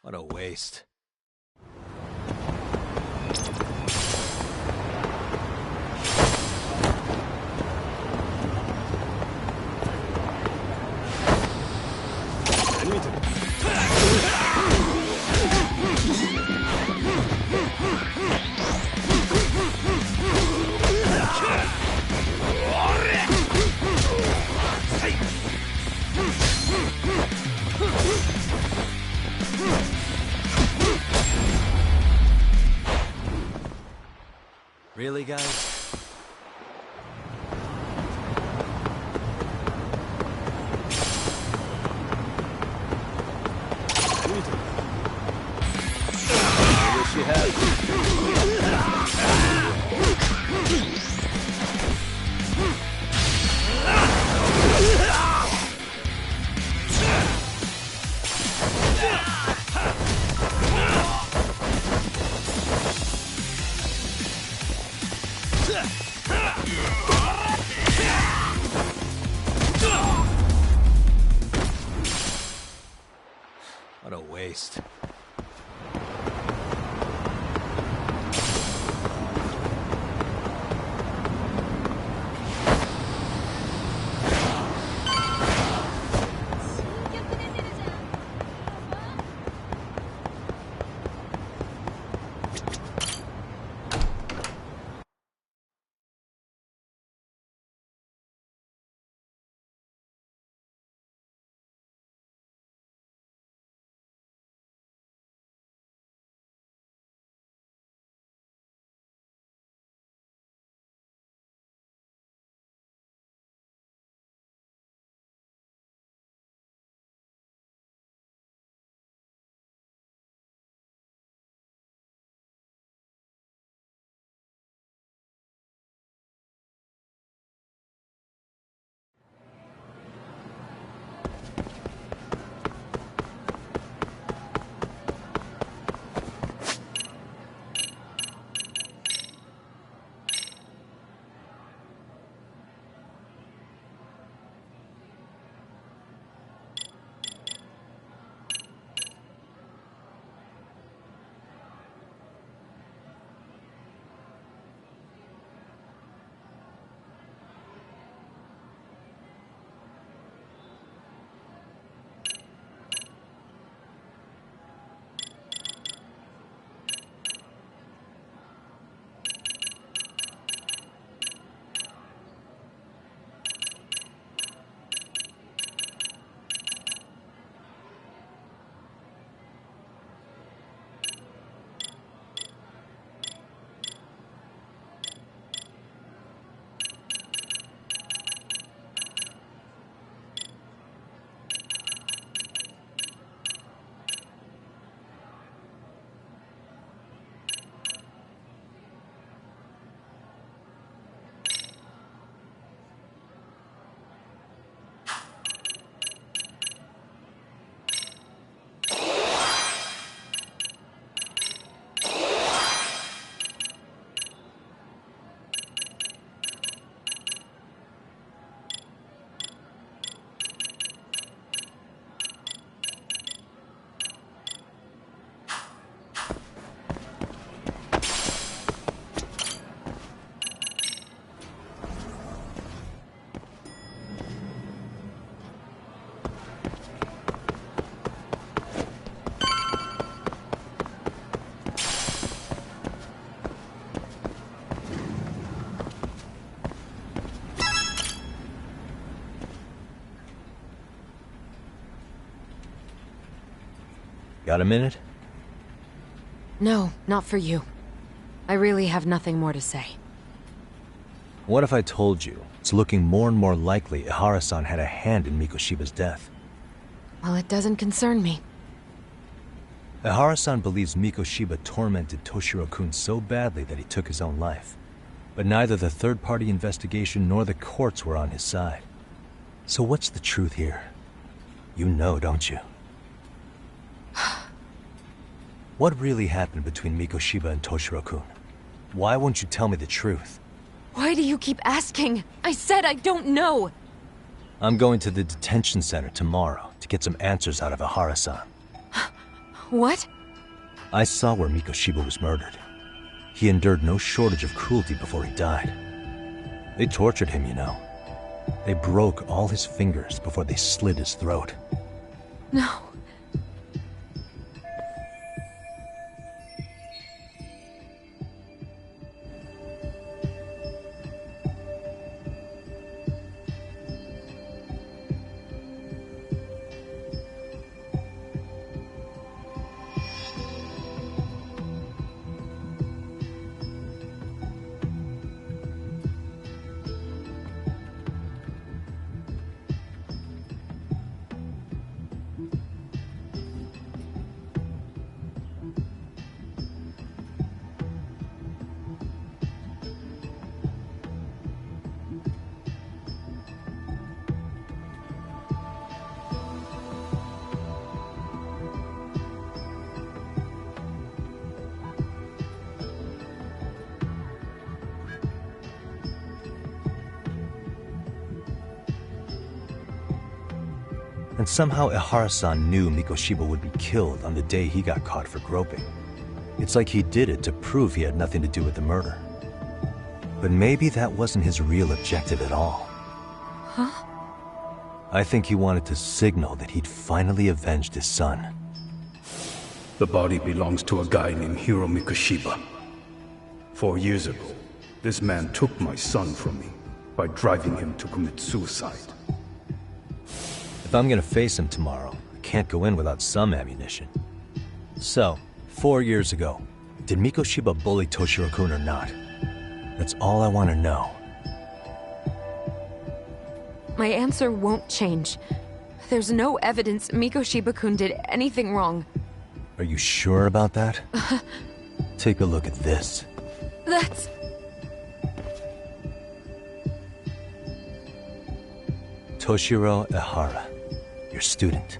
What a waste. Really, guys? I wish you had. What a waste. Got a minute? No, not for you. I really have nothing more to say. What if I told you it's looking more and more likely Ihara-san had a hand in Mikoshiba's death? Well, it doesn't concern me. Ihara-san believes Mikoshiba tormented Toshiro-kun so badly that he took his own life. But neither the third-party investigation nor the courts were on his side. So what's the truth here? You know, don't you? What really happened between Mikoshiba and Toshiro-kun? Why won't you tell me the truth? Why do you keep asking? I said I don't know! I'm going to the detention center tomorrow to get some answers out of Ihara-san. What? I saw where Mikoshiba was murdered. He endured no shortage of cruelty before he died. They tortured him, you know. They broke all his fingers before they slit his throat. No. And somehow Ihara-san knew Mikoshiba would be killed on the day he got caught for groping. It's like he did it to prove he had nothing to do with the murder. But maybe that wasn't his real objective at all. Huh? I think he wanted to signal that he'd finally avenged his son. The body belongs to a guy named Hiro Mikoshiba. 4 years ago, this man took my son from me by driving him to commit suicide. If I'm gonna face him tomorrow, I can't go in without some ammunition. So, 4 years ago, did Mikoshiba bully Toshiro-kun or not? That's all I want to know. My answer won't change. There's no evidence Mikoshiba-kun did anything wrong. Are you sure about that? Take a look at this. That's... Toshiro Ihara, your student.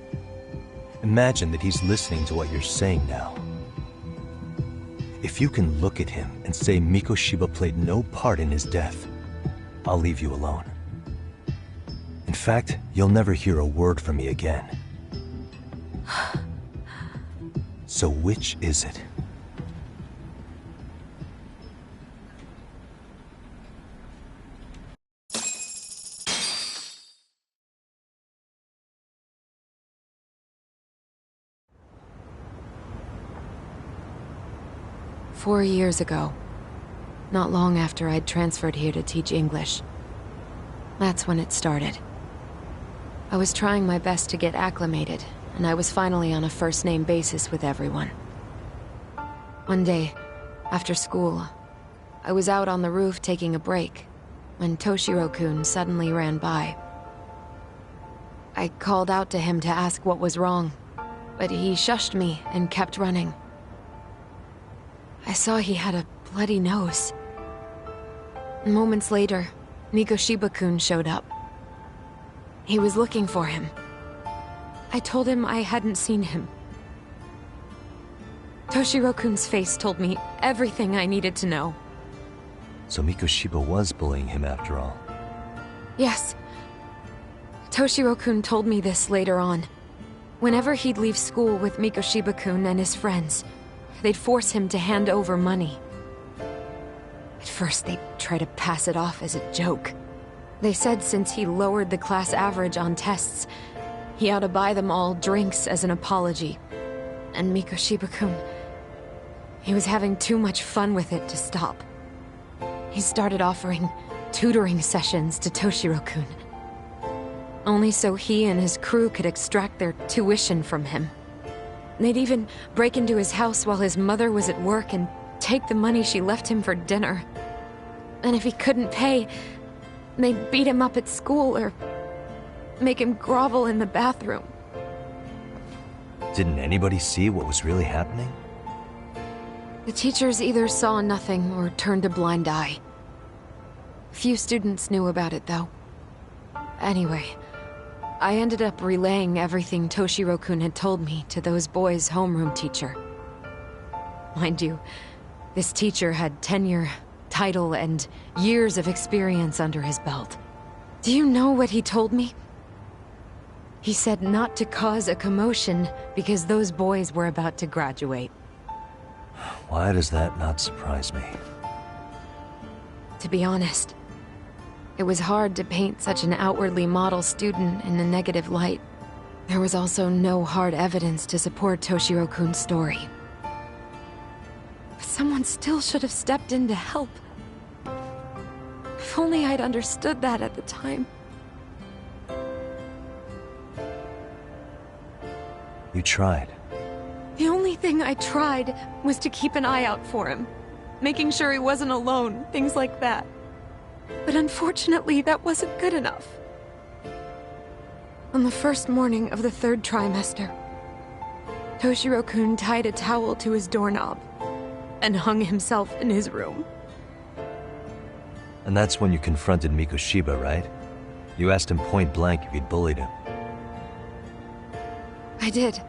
Imagine that he's listening to what you're saying now. If you can look at him and say Mikoshiba played no part in his death, I'll leave you alone. In fact, you'll never hear a word from me again. So which is it? "4 years ago, not long after I'd transferred here to teach English. That's when it started. I was trying my best to get acclimated, and I was finally on a first-name basis with everyone. One day, after school, I was out on the roof taking a break, when Toshiro-kun suddenly ran by. I called out to him to ask what was wrong, but he shushed me and kept running. I saw he had a bloody nose. Moments later, Mikoshiba-kun showed up. He was looking for him. I told him I hadn't seen him. Toshiro-kun's face told me everything I needed to know. So Mikoshiba was bullying him after all. Yes. Toshiro-kun told me this later on. Whenever he'd leave school with Mikoshiba-kun and his friends, they'd force him to hand over money. At first, they'd try to pass it off as a joke. They said since he lowered the class average on tests, he ought to buy them all drinks as an apology. And Mikoshiba-kun, he was having too much fun with it to stop. He started offering tutoring sessions to Toshiro-kun. Only so he and his crew could extract their tuition from him. They'd even break into his house while his mother was at work and take the money she left him for dinner. And if he couldn't pay, they'd beat him up at school or make him grovel in the bathroom. Didn't anybody see what was really happening? The teachers either saw nothing or turned a blind eye. Few students knew about it, though. Anyway, I ended up relaying everything Toshiro-kun had told me to those boys' homeroom teacher. Mind you, this teacher had tenure, title, and years of experience under his belt. Do you know what he told me? He said not to cause a commotion because those boys were about to graduate. Why does that not surprise me? To be honest, it was hard to paint such an outwardly model student in a negative light. There was also no hard evidence to support Toshiro-kun's story. But someone still should have stepped in to help. If only I'd understood that at the time. You tried. The only thing I tried was to keep an eye out for him, making sure he wasn't alone, things like that. But unfortunately, that wasn't good enough. On the first morning of the 3rd trimester, Toshiro-kun tied a towel to his doorknob and hung himself in his room. And that's when you confronted Mikoshiba, right? You asked him point blank if he'd bullied him. I did.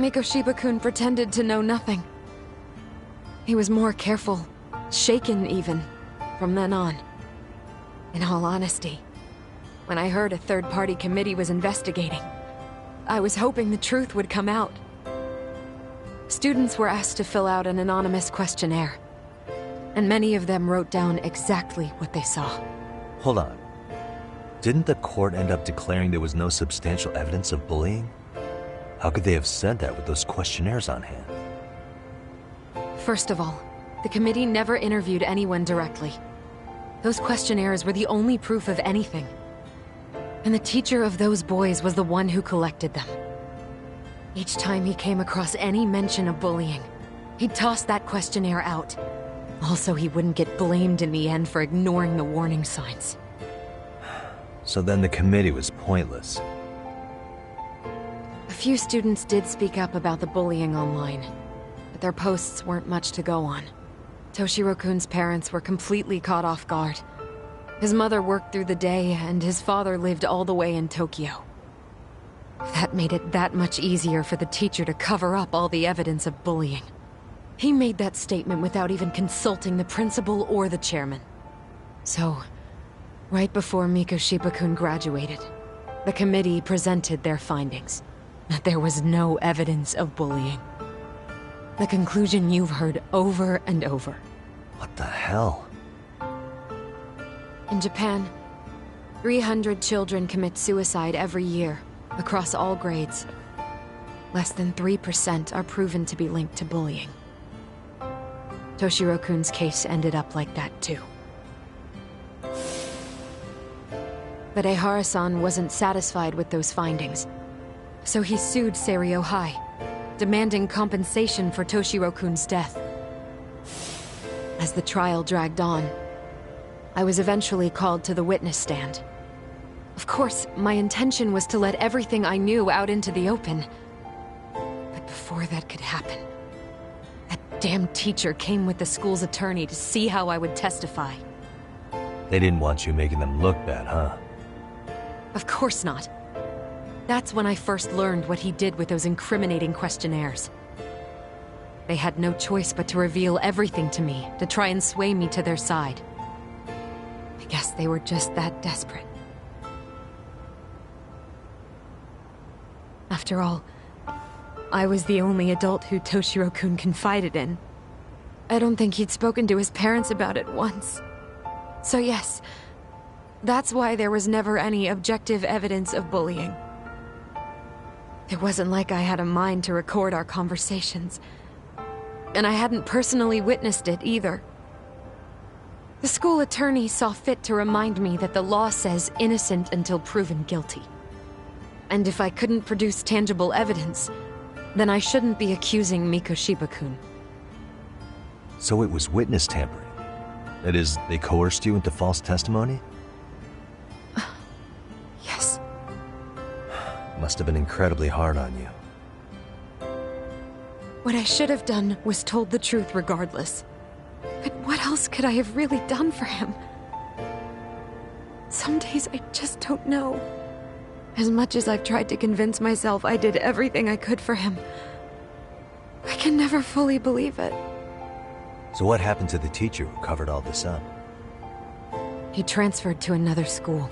Mikoshiba-kun pretended to know nothing. He was more careful, shaken even, from then on. In all honesty, when I heard a third-party committee was investigating, I was hoping the truth would come out. Students were asked to fill out an anonymous questionnaire, and many of them wrote down exactly what they saw. Hold on. Didn't the court end up declaring there was no substantial evidence of bullying? How could they have said that with those questionnaires on hand? First of all, the committee never interviewed anyone directly. Those questionnaires were the only proof of anything. And the teacher of those boys was the one who collected them. Each time he came across any mention of bullying, he'd toss that questionnaire out. Also, he wouldn't get blamed in the end for ignoring the warning signs. So then the committee was pointless. A few students did speak up about the bullying online, but their posts weren't much to go on. Toshiro-kun's parents were completely caught off guard. His mother worked through the day, and his father lived all the way in Tokyo. That made it that much easier for the teacher to cover up all the evidence of bullying. He made that statement without even consulting the principal or the chairman. So, right before Mikoshiba-kun graduated, the committee presented their findings, that there was no evidence of bullying. The conclusion you've heard over and over. What the hell? In Japan, 300 children commit suicide every year, across all grades. Less than 3% are proven to be linked to bullying. Toshiro-kun's case ended up like that too. But Ehara-san wasn't satisfied with those findings, so he sued Seiryo High, demanding compensation for Toshiro-kun's death. As the trial dragged on, I was eventually called to the witness stand. Of course, my intention was to let everything I knew out into the open. But before that could happen, that damn teacher came with the school's attorney to see how I would testify. They didn't want you making them look bad, huh? Of course not. That's when I first learned what he did with those incriminating questionnaires. They had no choice but to reveal everything to me, to try and sway me to their side. I guess they were just that desperate. After all, I was the only adult who Toshiro-kun confided in. I don't think he'd spoken to his parents about it once. So yes, that's why there was never any objective evidence of bullying. It wasn't like I had a mind to record our conversations. And I hadn't personally witnessed it either. The school attorney saw fit to remind me that the law says innocent until proven guilty. And if I couldn't produce tangible evidence, then I shouldn't be accusing Mikoshiba-kun. So it was witness tampering? That is, they coerced you into false testimony? Yes. Must have been incredibly hard on you. What I should have done was told the truth regardless. But what else could I have really done for him? Some days I just don't know. As much as I've tried to convince myself I did everything I could for him, I can never fully believe it. So what happened to the teacher who covered all this up? He transferred to another school.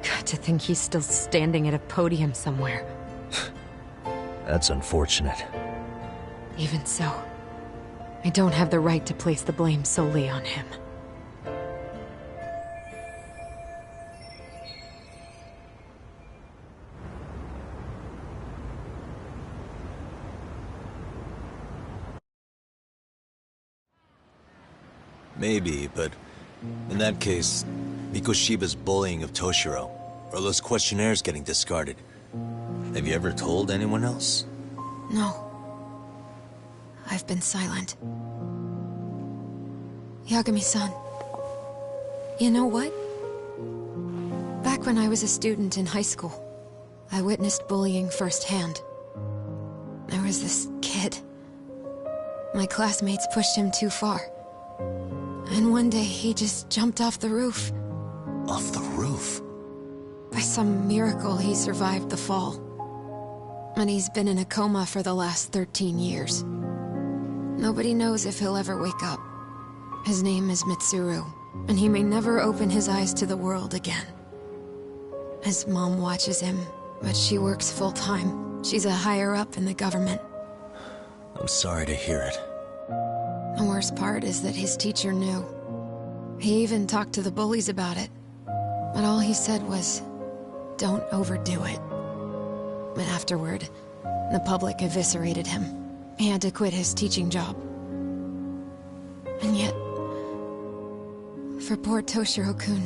God, to think he's still standing at a podium somewhere. That's unfortunate. Even so, I don't have the right to place the blame solely on him. Maybe, but in that case, Mikoshiba's bullying of Toshiro, or those questionnaires getting discarded. Have you ever told anyone else? No. I've been silent. Yagami-san, you know what? Back when I was a student in high school, I witnessed bullying firsthand. There was this kid. My classmates pushed him too far. And one day he just jumped off the roof. Off the roof? By some miracle, he survived the fall. and he's been in a coma for the last 13 years. Nobody knows if he'll ever wake up. His name is Mitsuru, and he may never open his eyes to the world again. His mom watches him, but she works full-time. She's a higher-up in the government. I'm sorry to hear it. The worst part is that his teacher knew. He even talked to the bullies about it. But all he said was, don't overdo it. But afterward, the public eviscerated him. He had to quit his teaching job. And yet, for poor Toshiro-kun,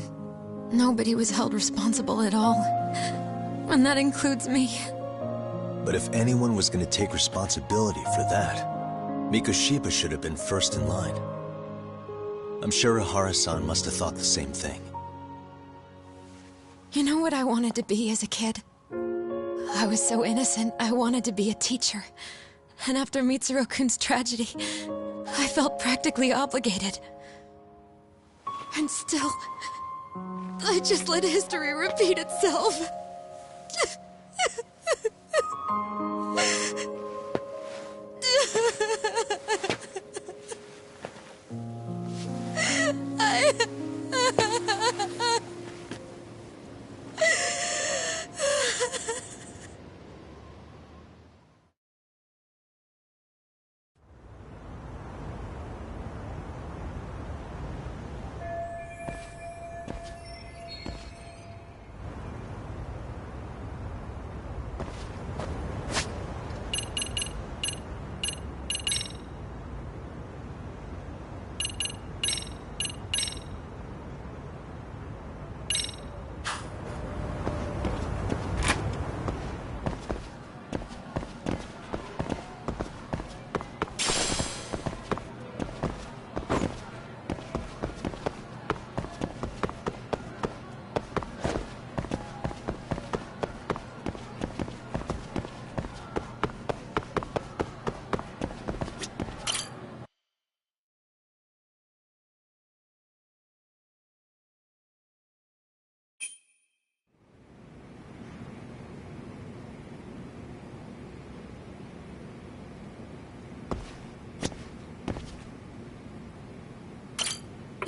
nobody was held responsible at all. And that includes me. But if anyone was going to take responsibility for that, Mikoshiba should have been first in line. I'm sure Ihara-san must have thought the same thing. You know what I wanted to be as a kid? I was so innocent, I wanted to be a teacher. And after Mitsuru-kun's tragedy, I felt practically obligated. And still, I just let history repeat itself.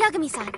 Yagami-san.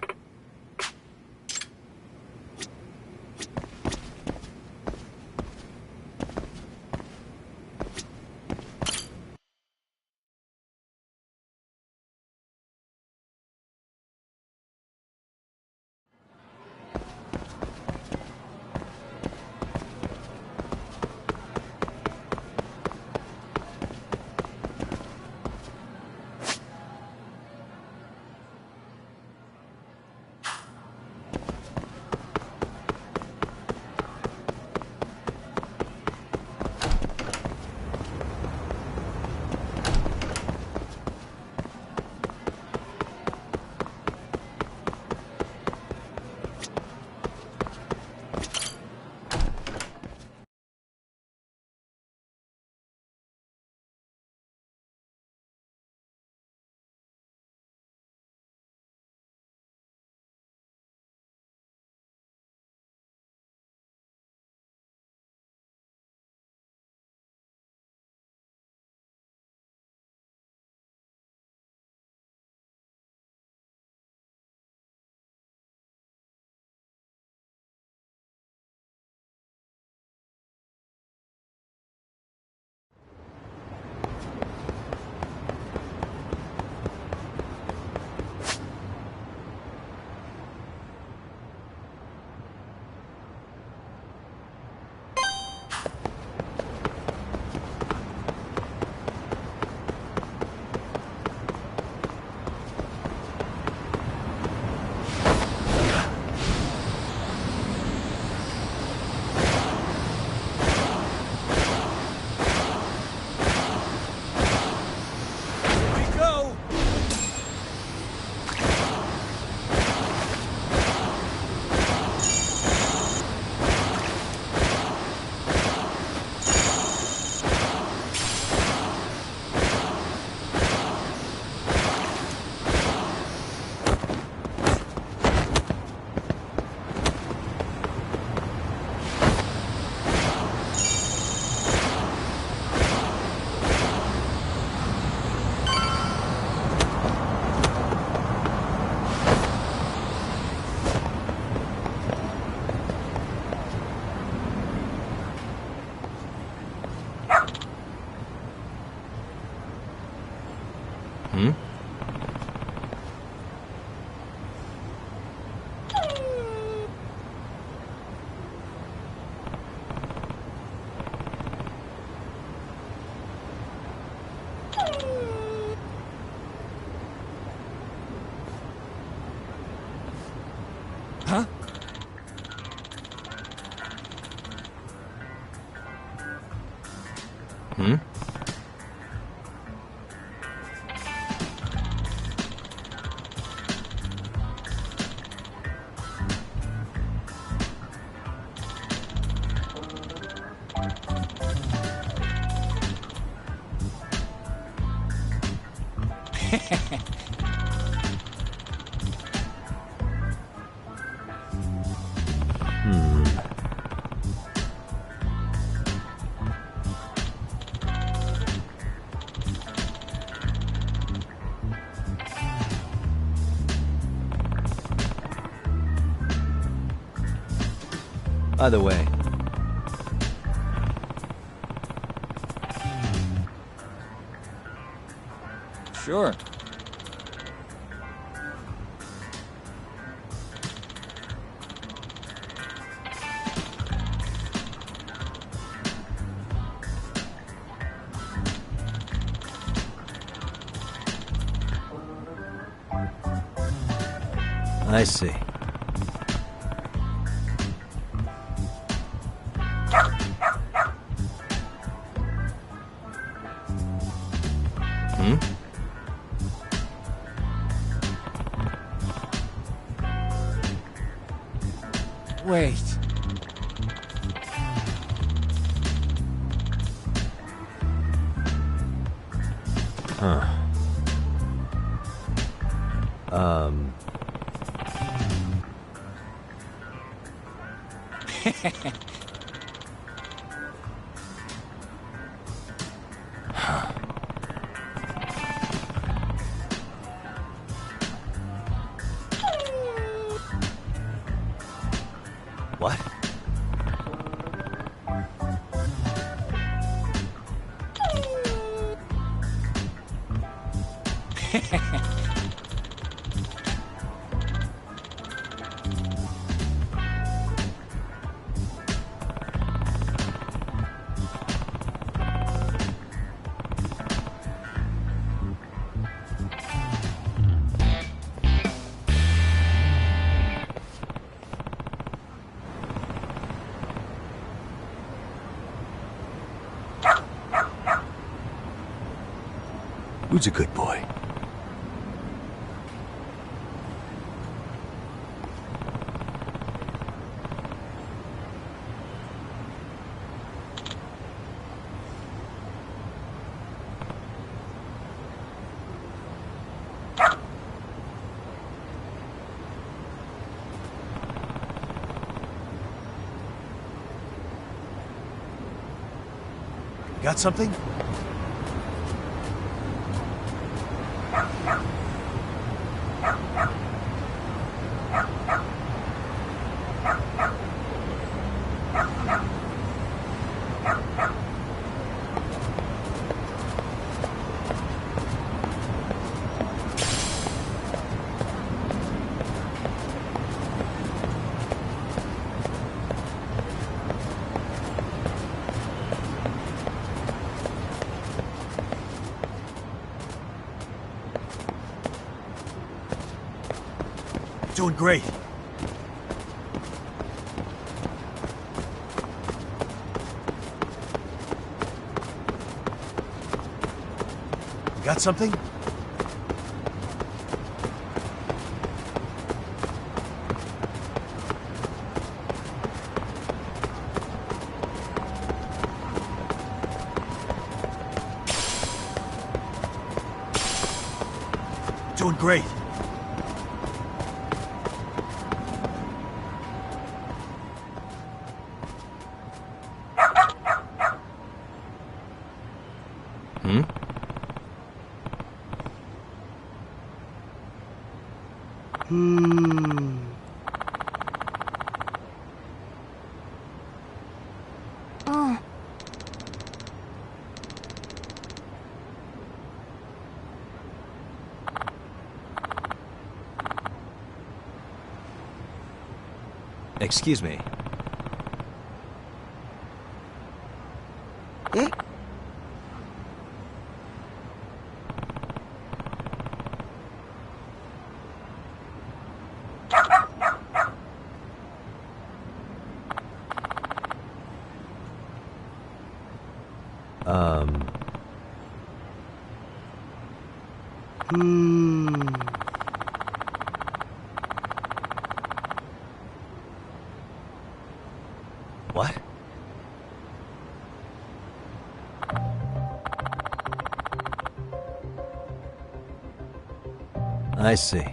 By the way, Sure. I see. Wait. Huh. What? Who's a good boy? Got something? Doing great. Got something? Doing great. Excuse me. What? I see.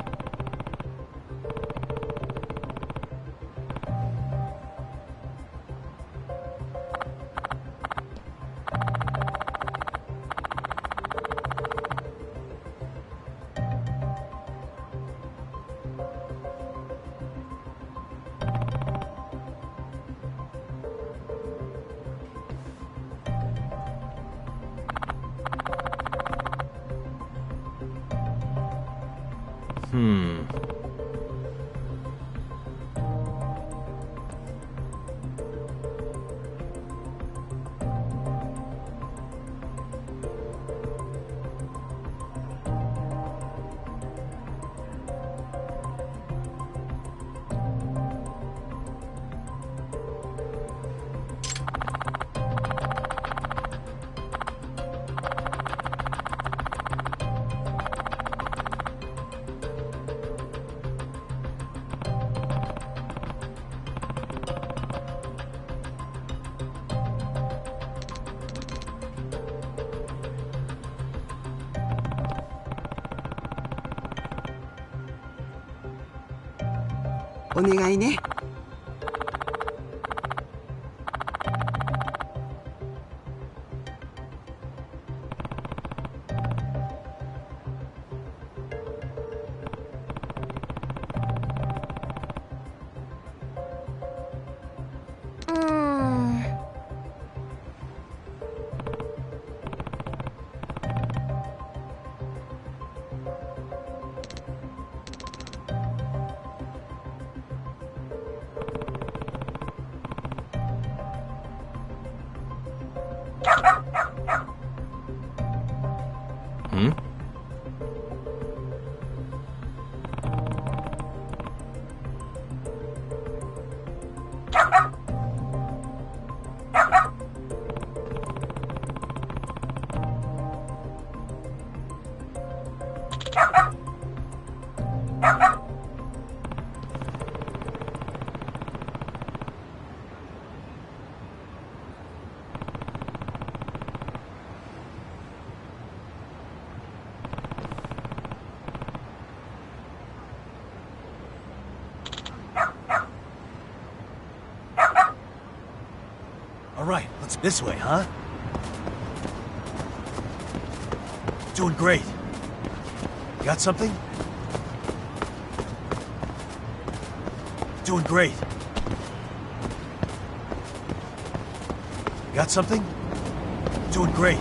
All right, let's this way, huh? Doing great. Got something? Doing great. Got something? Doing great.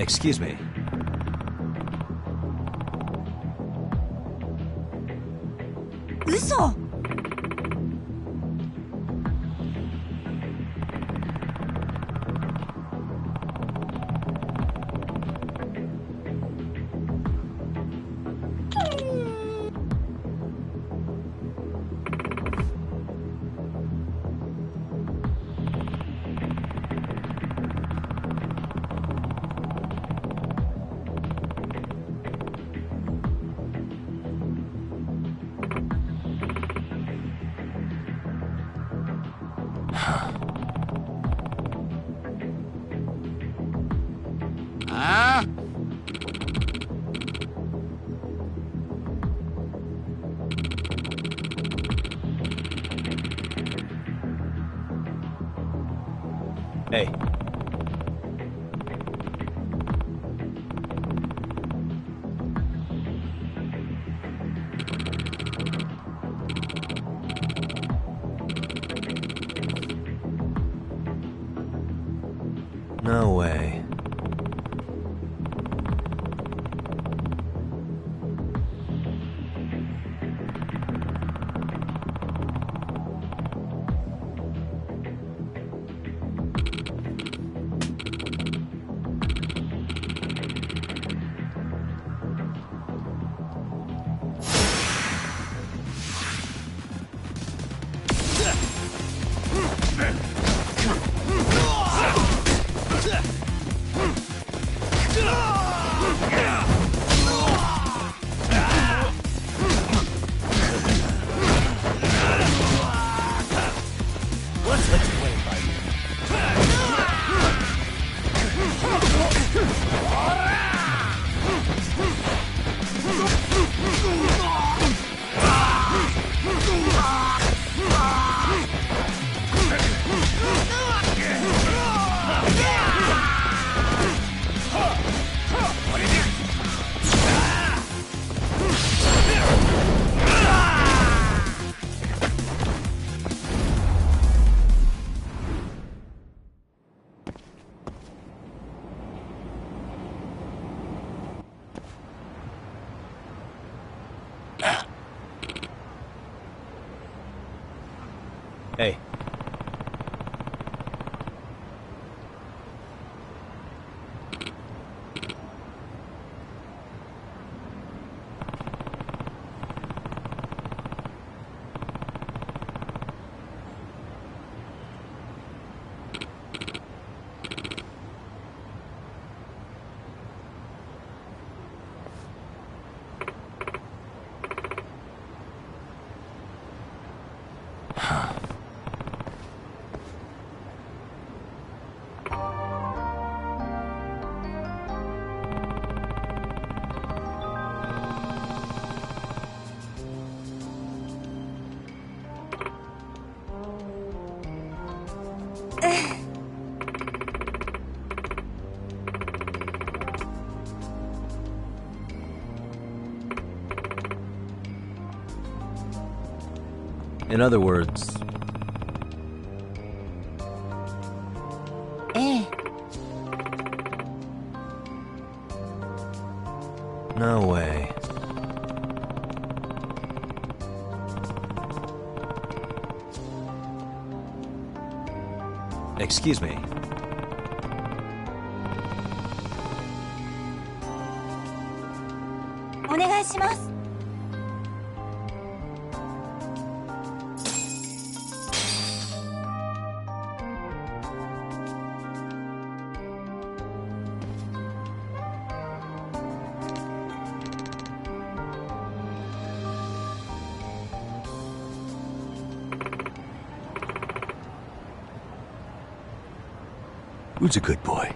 Excuse me.嘘 Hey. No way. Hey. In other words, no way. Excuse me. Who's a good boy?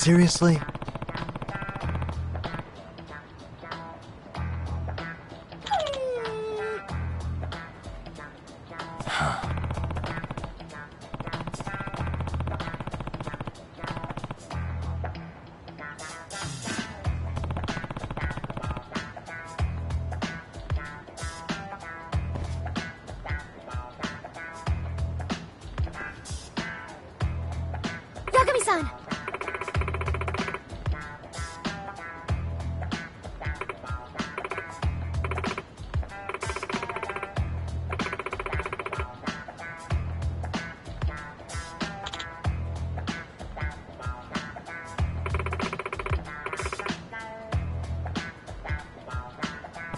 Seriously? Yagami-san!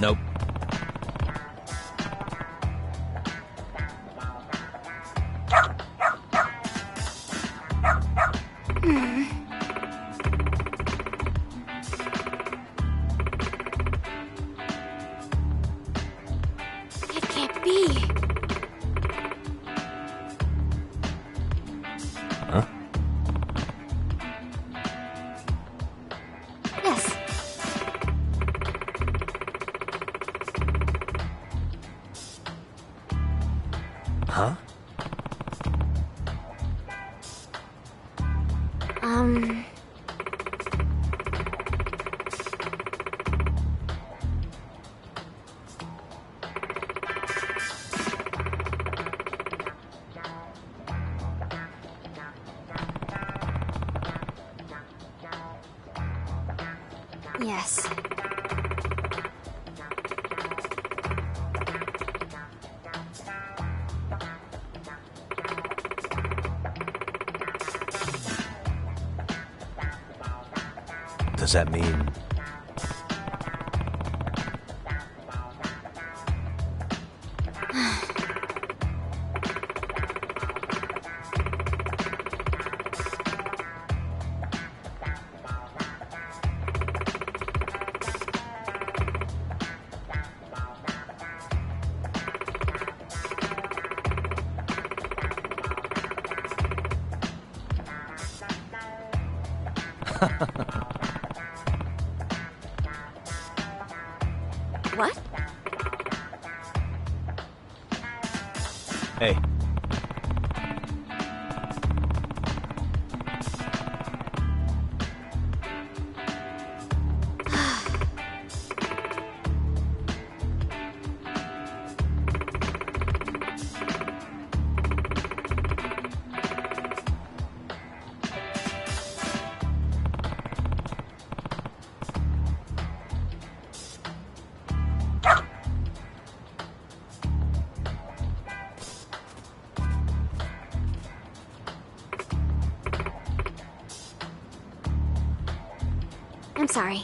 Nope. It can't be. Huh? Yes. Huh? Yes. Does that mean... What? Hey. I'm sorry.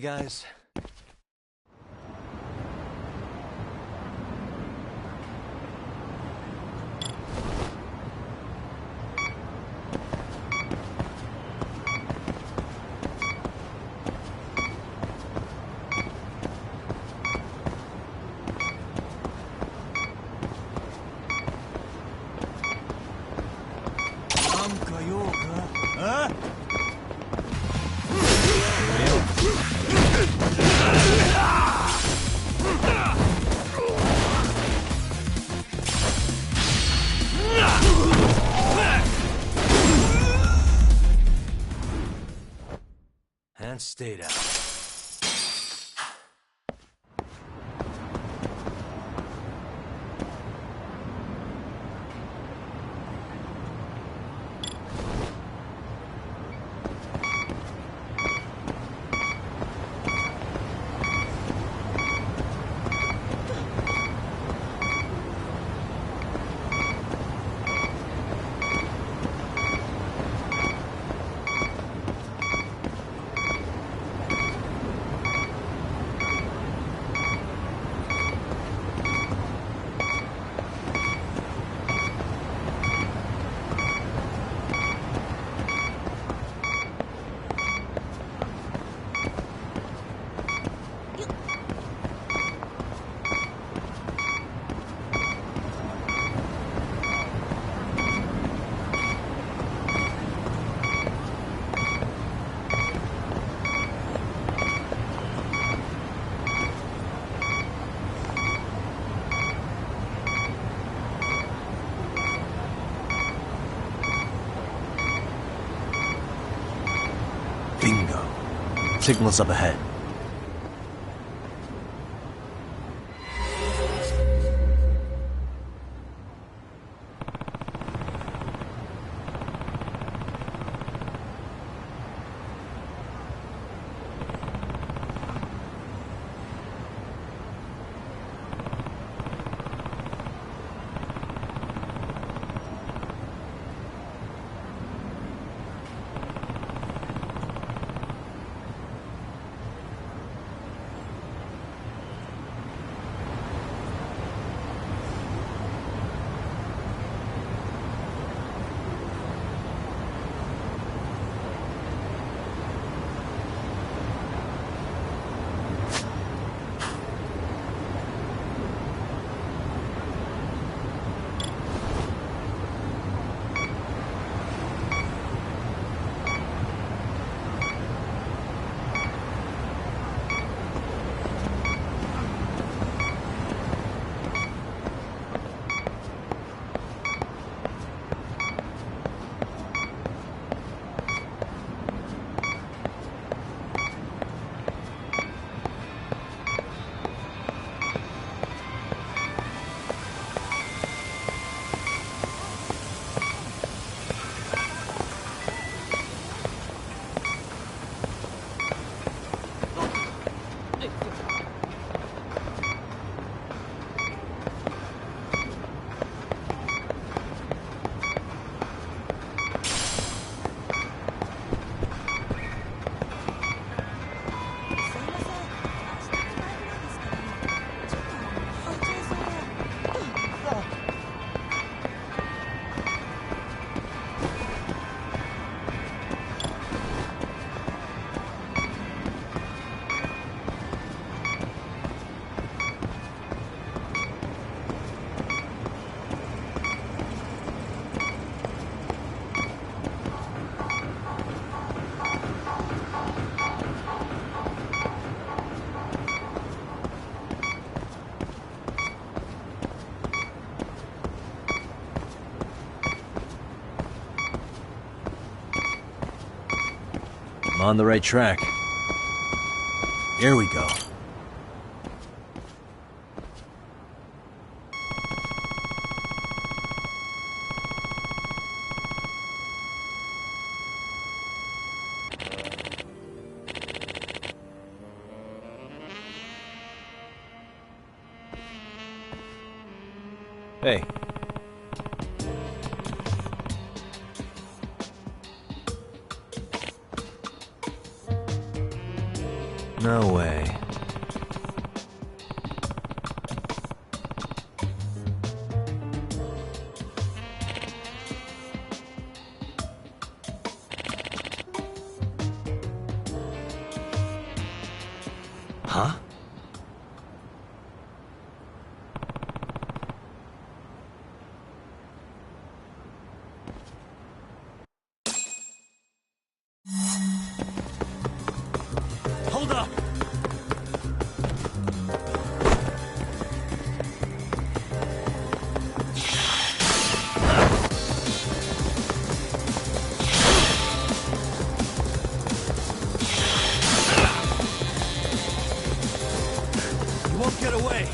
Hey, guys. And stayed out. Bingo. Signal's up ahead. I'm on the right track. Here we go. Hey. No way. Huh? Hold up! You won't get away!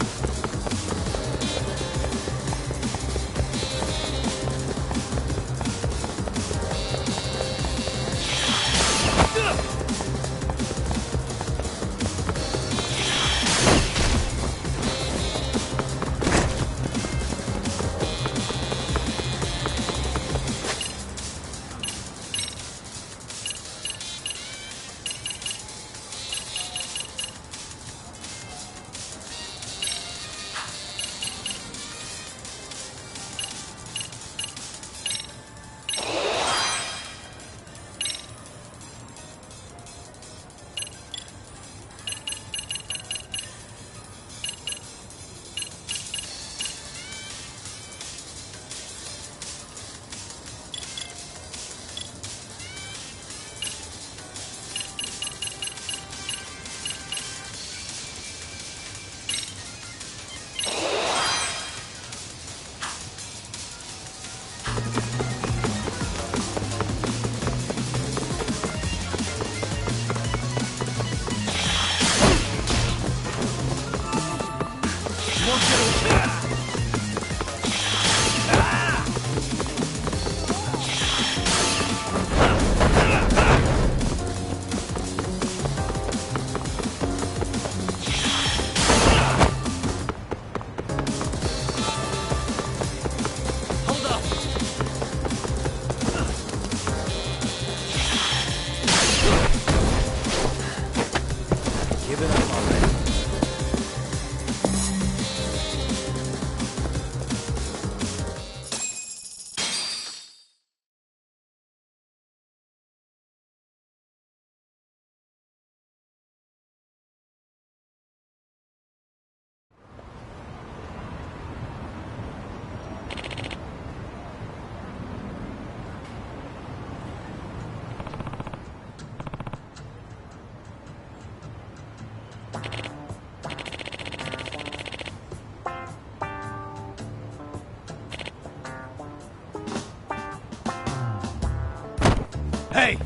Give it up already. Hey!